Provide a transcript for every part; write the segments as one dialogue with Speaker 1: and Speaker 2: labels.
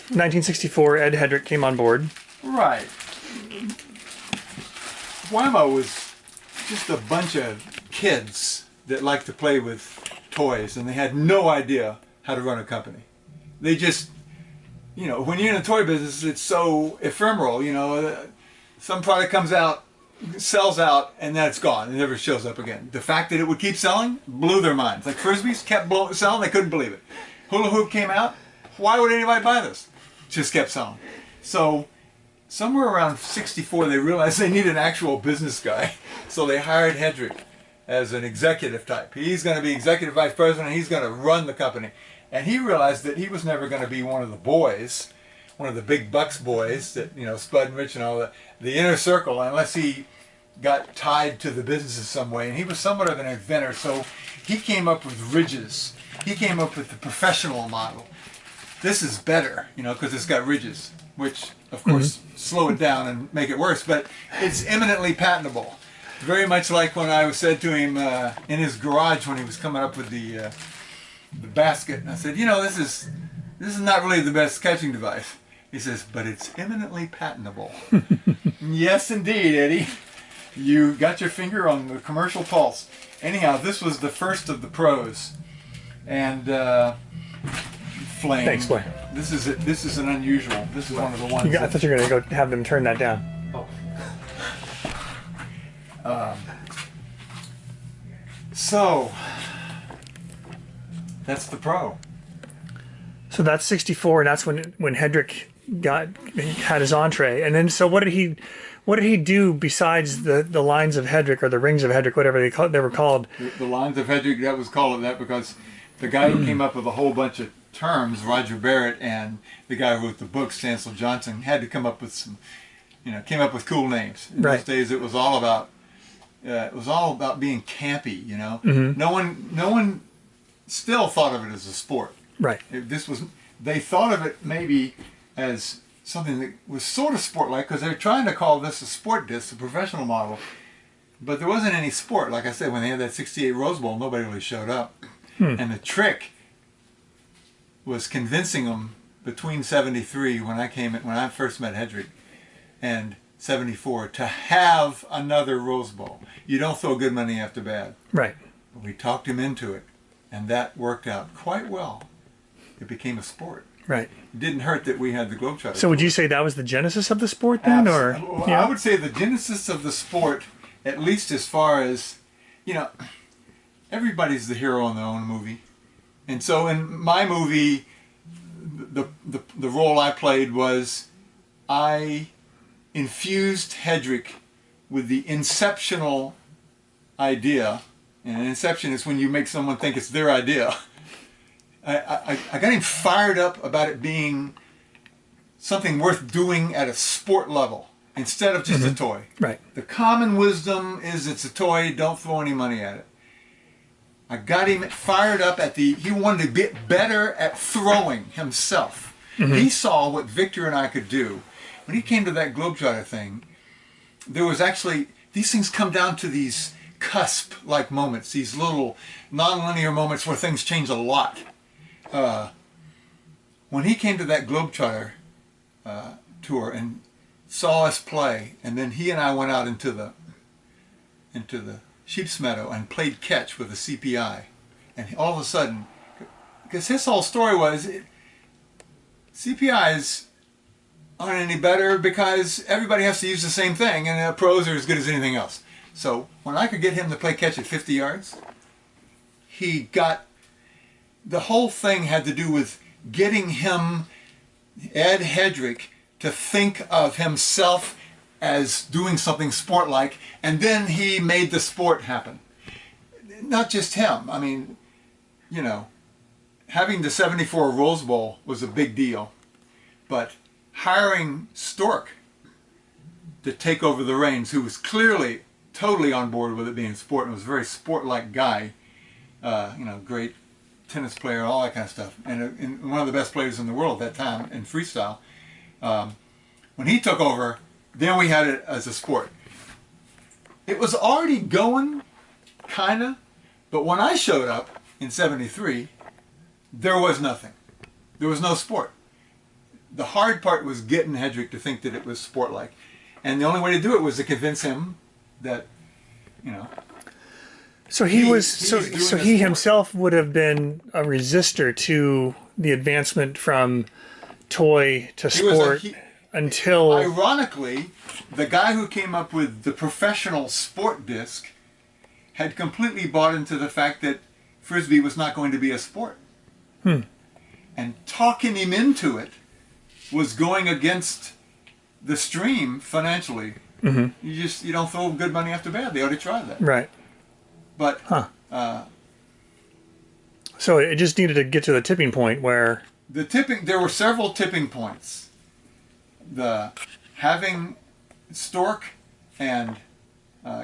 Speaker 1: 1964, Ed Hedrick came on board.
Speaker 2: Right. Whammo was just a bunch of kids that liked to play with toys, and they had no idea how to run a company. They just, you know, when you're in a toy business, it's so ephemeral, you know. Some product comes out, sells out, and then it's gone. It never shows up again. The fact that it would keep selling blew their minds. Like Frisbees kept selling, they couldn't believe it. Hula Hoop came out, why would anybody buy this? Just kept selling. So somewhere around 64, they realized they needed an actual business guy. So they hired Hedrick as an executive type. He's going to be executive vice president. He's going to run the company. And he realized that he was never going to be one of the boys, one of the big bucks boys that, you know, Spud and Rich and all the inner circle, unless he got tied to the business in some way. And he was somewhat of an inventor. So he came up with ridges. He came up with the professional model. This is better, you know, because it's got ridges, which, of course, slow it down and make it worse. But it's eminently patentable. Very much like when I said to him in his garage when he was coming up with the basket. And I said, you know, this is not really the best catching device. He says, but it's eminently patentable. Yes, indeed, Eddie. You got your finger on the commercial pulse. Anyhow, this was the first of the pros. And Flame.
Speaker 1: Thanks, Blaine.
Speaker 2: This is an unusual. This is one of the ones.
Speaker 1: I thought you were going to go have them turn that down.
Speaker 2: Oh. So that's the pro.
Speaker 1: So that's 64, and that's when Hedrick had his entree. And then, so what did he do besides the lines of Hedrick, or the rings of Hedrick, whatever they were called?
Speaker 2: The lines of Hedrick, that was called that because the guy who came up with a whole bunch of terms, Roger Barrett, and the guy who wrote the book, Stansel Johnson, had to come up with some, you know, came up with cool names. In those days, it was all about being campy, you know. No one still thought of it as a sport.
Speaker 1: Right.
Speaker 2: They thought of it maybe as something that was sort of sport-like, because they're trying to call this a sport disc, a professional model, but there wasn't any sport. Like I said, when they had that '68 Rose Bowl, nobody really showed up. And the trick was convincing them between '73, when I first met Hedrick, and '74, to have another Rose Bowl. You don't throw good money after bad.
Speaker 1: Right.
Speaker 2: We talked him into it, and that worked out quite well. It became a sport.
Speaker 1: Right.
Speaker 2: It didn't hurt that we had the Globetrotters.
Speaker 1: So would you say that was the genesis of the sport then?
Speaker 2: Absolutely. I would say the genesis of the sport, at least as far as, you know, everybody's the hero in their own movie. And so in my movie, the role I played was I infused Hedrick with the inceptional idea. And an inception is when you make someone think it's their idea. I got him fired up about it being something worth doing at a sport level instead of just a toy.
Speaker 1: Right.
Speaker 2: The common wisdom is it's a toy, don't throw any money at it. I got him fired up he wanted to get better at throwing himself. He saw what Victor and I could do. When he came to that Globetrotter thing, there was actually, these things come down to these cusp-like moments, these little non-linear moments where things change a lot. When he came to that Globetrotter tour and saw us play, and then he and I went out into the sheep's meadow and played catch with a CPI, and all of a sudden, because his whole story was CPIs aren't any better because everybody has to use the same thing, and pros are as good as anything else. So when I could get him to play catch at 50 yards, the whole thing had to do with getting him, Ed Hedrick, to think of himself as doing something sport-like, and then he made the sport happen. Not just him. I mean, you know, having the '74 Rose Bowl was a big deal, but hiring Stork to take over the reins, who was clearly totally on board with it being sport and was a very sport-like guy, you know, great tennis player, all that kind of stuff, and one of the best players in the world at that time in freestyle. When he took over, then we had it as a sport. It was already going, kinda, but when I showed up in '73, there was nothing. There was no sport. the hard part was getting Hedrick to think that it was sport-like. And the only way to do it was to convince him that, you know.
Speaker 1: So he himself would have been a resistor to the advancement from toy to sport until...
Speaker 2: Ironically, the guy who came up with the professional sport disc had completely bought into the fact that Frisbee was not going to be a sport. And talking him into it was going against the stream financially. You don't throw good money after bad. They ought to try that.
Speaker 1: Right.
Speaker 2: But
Speaker 1: so it just needed to get to the tipping point where
Speaker 2: there were several tipping points. Having Stork and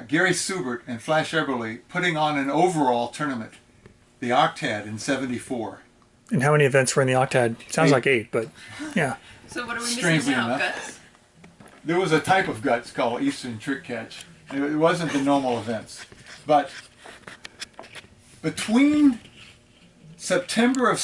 Speaker 2: Gary Subert and Flash Eberly putting on an overall tournament, the Octad in '74.
Speaker 1: And how many events were in the Octad? Sounds like 8, but yeah.
Speaker 3: So what are we missing
Speaker 2: Strangely
Speaker 3: now?
Speaker 2: enough.
Speaker 3: Guts?
Speaker 2: There was a type of guts called Eastern Trick Catch. It wasn't the normal events. But between September of